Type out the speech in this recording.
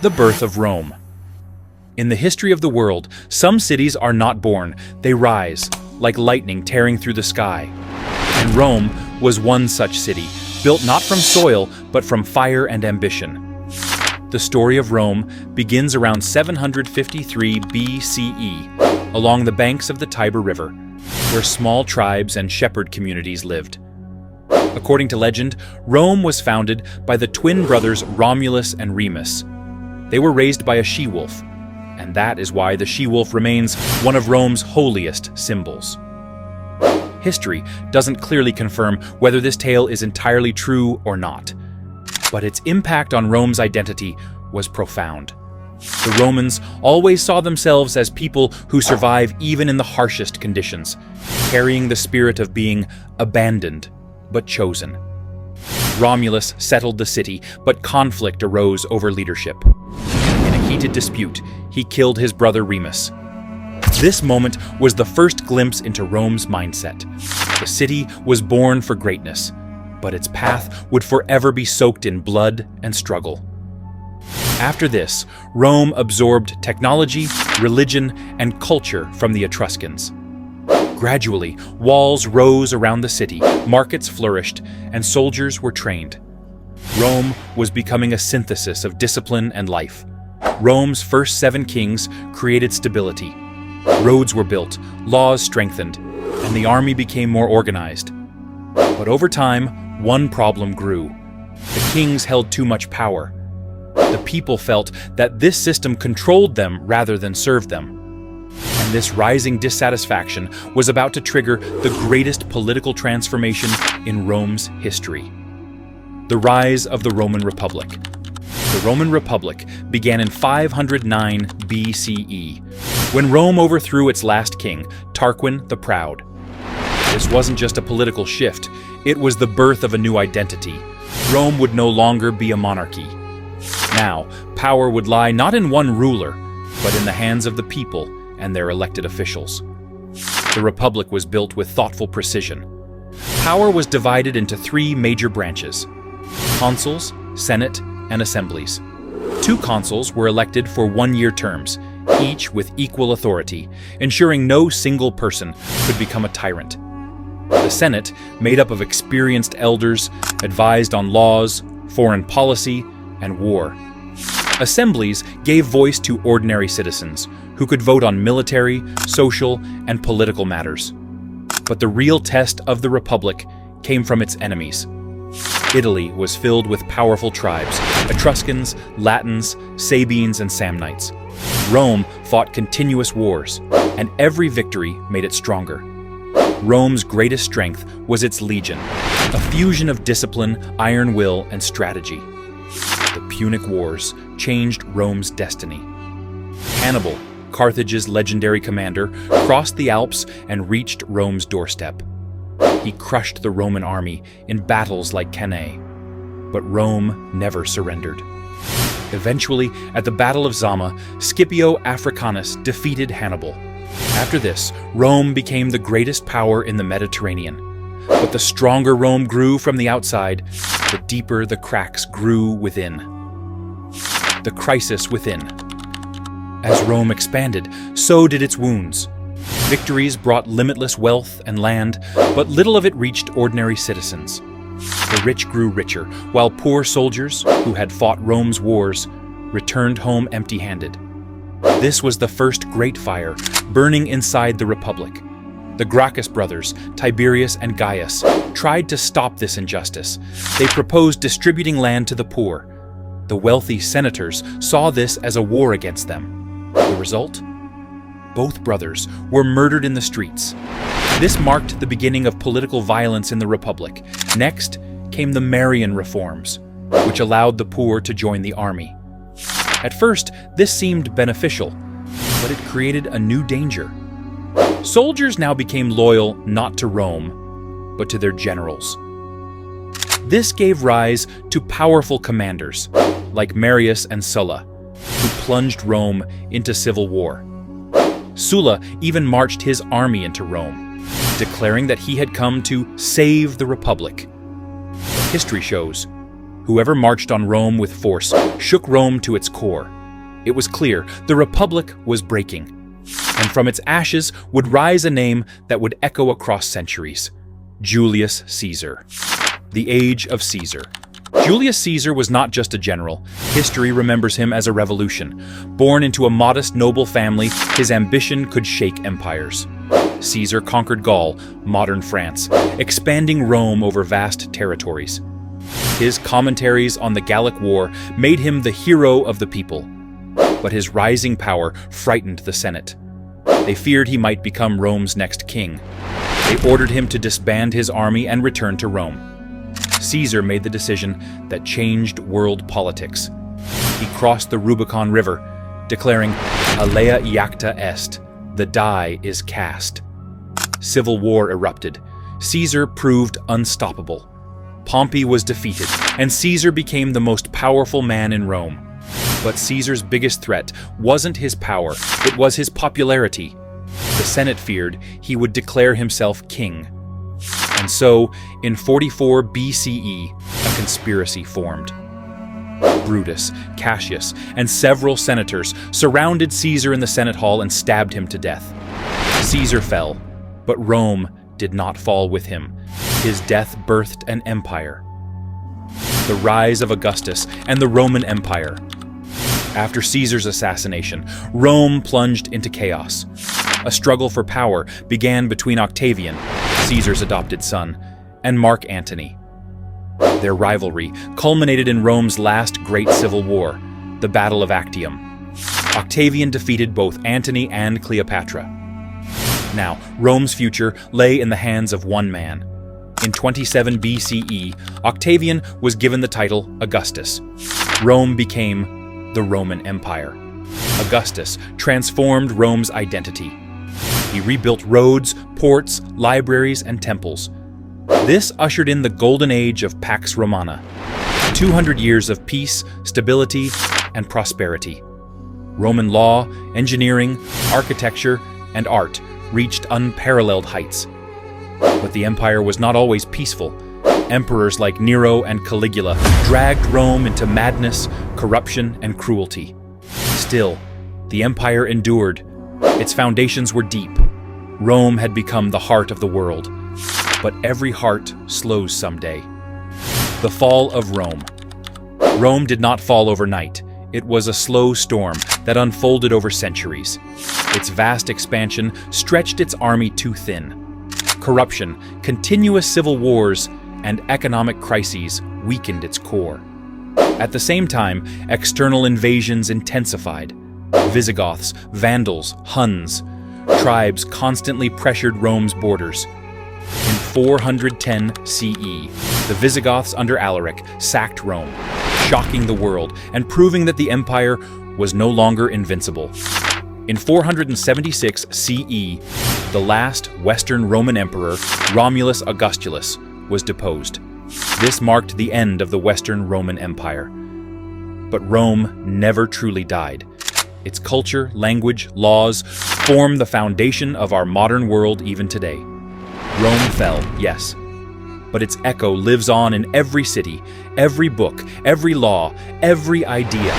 The birth of Rome. In the history of the world, some cities are not born, they rise, like lightning tearing through the sky. And Rome was one such city, built not from soil, but from fire and ambition. The story of Rome begins around 753 BCE, along the banks of the Tiber River, where small tribes and shepherd communities lived. According to legend, Rome was founded by the twin brothers Romulus and Remus. They were raised by a she-wolf, and that is why the she-wolf remains one of Rome's holiest symbols. History doesn't clearly confirm whether this tale is entirely true or not, but its impact on Rome's identity was profound. The Romans always saw themselves as people who survive even in the harshest conditions, carrying the spirit of being abandoned but chosen. Romulus settled the city, but conflict arose over leadership. In a heated dispute, he killed his brother Remus. This moment was the first glimpse into Rome's mindset. The city was born for greatness, but its path would forever be soaked in blood and struggle. After this, Rome absorbed technology, religion, and culture from the Etruscans. Gradually, walls rose around the city, markets flourished, and soldiers were trained. Rome was becoming a synthesis of discipline and life. Rome's first 7 kings created stability. Roads were built, laws strengthened, and the army became more organized. But over time, one problem grew. The kings held too much power. The people felt that this system controlled them rather than served them. And this rising dissatisfaction was about to trigger the greatest political transformation in Rome's history. The rise of the Roman Republic. The Roman Republic began in 509 BCE, when Rome overthrew its last king, Tarquin the Proud. This wasn't just a political shift, it was the birth of a new identity. Rome would no longer be a monarchy. Now, power would lie not in one ruler, but in the hands of the people and their elected officials. The Republic was built with thoughtful precision. Power was divided into 3 major branches: consuls, senate, and assemblies. 2 consuls were elected for 1-year terms, each with equal authority, ensuring no single person could become a tyrant. The Senate, made up of experienced elders, advised on laws, foreign policy, and war. Assemblies gave voice to ordinary citizens, who could vote on military, social, and political matters. But the real test of the Republic came from its enemies. Italy was filled with powerful tribes: Etruscans, Latins, Sabines, and Samnites. Rome fought continuous wars, and every victory made it stronger. Rome's greatest strength was its legion, a fusion of discipline, iron will, and strategy. The Punic Wars changed Rome's destiny. Hannibal, Carthage's legendary commander, crossed the Alps and reached Rome's doorstep. He crushed the Roman army in battles like Cannae, but Rome never surrendered. Eventually, at the Battle of Zama, Scipio Africanus defeated Hannibal. After this, Rome became the greatest power in the Mediterranean. But the stronger Rome grew from the outside, the deeper the cracks grew within. The crisis within. As Rome expanded, so did its wounds. Victories brought limitless wealth and land, but little of it reached ordinary citizens. The rich grew richer, while poor soldiers, who had fought Rome's wars, returned home empty-handed. This was the first great fire, burning inside the Republic. The Gracchus brothers, Tiberius and Gaius, tried to stop this injustice. They proposed distributing land to the poor. The wealthy senators saw this as a war against them. The result? Both brothers were murdered in the streets. This marked the beginning of political violence in the Republic. Next came the Marian reforms, which allowed the poor to join the army. At first, this seemed beneficial, but it created a new danger. Soldiers now became loyal not to Rome, but to their generals. This gave rise to powerful commanders, like Marius and Sulla, who plunged Rome into civil war. Sulla even marched his army into Rome, declaring that he had come to save the Republic. History shows Whoever marched on Rome with force shook Rome to its core. It was clear the Republic was breaking, and from its ashes would rise a name that would echo across centuries: Julius Caesar. The Age of Caesar. Julius Caesar was not just a general. History remembers him as a revolution. Born into a modest noble family, his ambition could shake empires. Caesar conquered Gaul, modern France, expanding Rome over vast territories. His commentaries on the Gallic War made him the hero of the people. But his rising power frightened the Senate. They feared he might become Rome's next king. They ordered him to disband his army and return to Rome. Caesar made the decision that changed world politics. He crossed the Rubicon River, declaring, "Alea iacta est," the die is cast. Civil war erupted. Caesar proved unstoppable. Pompey was defeated, and Caesar became the most powerful man in Rome. But Caesar's biggest threat wasn't his power, it was his popularity. The Senate feared he would declare himself king. And so, in 44 BCE, a conspiracy formed. Brutus, Cassius, and several senators surrounded Caesar in the Senate hall and stabbed him to death. Caesar fell, but Rome did not fall with him. His death birthed an empire. The rise of Augustus and the Roman Empire. After Caesar's assassination, Rome plunged into chaos. A struggle for power began between Octavian, Caesar's adopted son, and Mark Antony. Their rivalry culminated in Rome's last great civil war, the Battle of Actium. Octavian defeated both Antony and Cleopatra. Now, Rome's future lay in the hands of one man. In 27 BCE, Octavian was given the title Augustus. Rome became the Roman Empire. Augustus transformed Rome's identity. He rebuilt roads, ports, libraries, and temples. This ushered in the golden age of Pax Romana, 200 years of peace, stability, and prosperity. Roman law, engineering, architecture, and art reached unparalleled heights. But the empire was not always peaceful. Emperors like Nero and Caligula dragged Rome into madness, corruption, and cruelty. Still, the empire endured. Its foundations were deep. Rome had become the heart of the world. But every heart slows someday. The fall of Rome. Rome did not fall overnight. It was a slow storm that unfolded over centuries. Its vast expansion stretched its army too thin. Corruption, continuous civil wars, and economic crises weakened its core. At the same time, external invasions intensified. Visigoths, Vandals, Huns. Tribes constantly pressured Rome's borders. In 410 CE, the Visigoths under Alaric sacked Rome, shocking the world and proving that the empire was no longer invincible. In 476 CE, the last Western Roman emperor, Romulus Augustulus, was deposed. This marked the end of the Western Roman Empire. But Rome never truly died. Its culture, language, laws form the foundation of our modern world even today. Rome fell, yes, but its echo lives on in every city, every book, every law, every idea.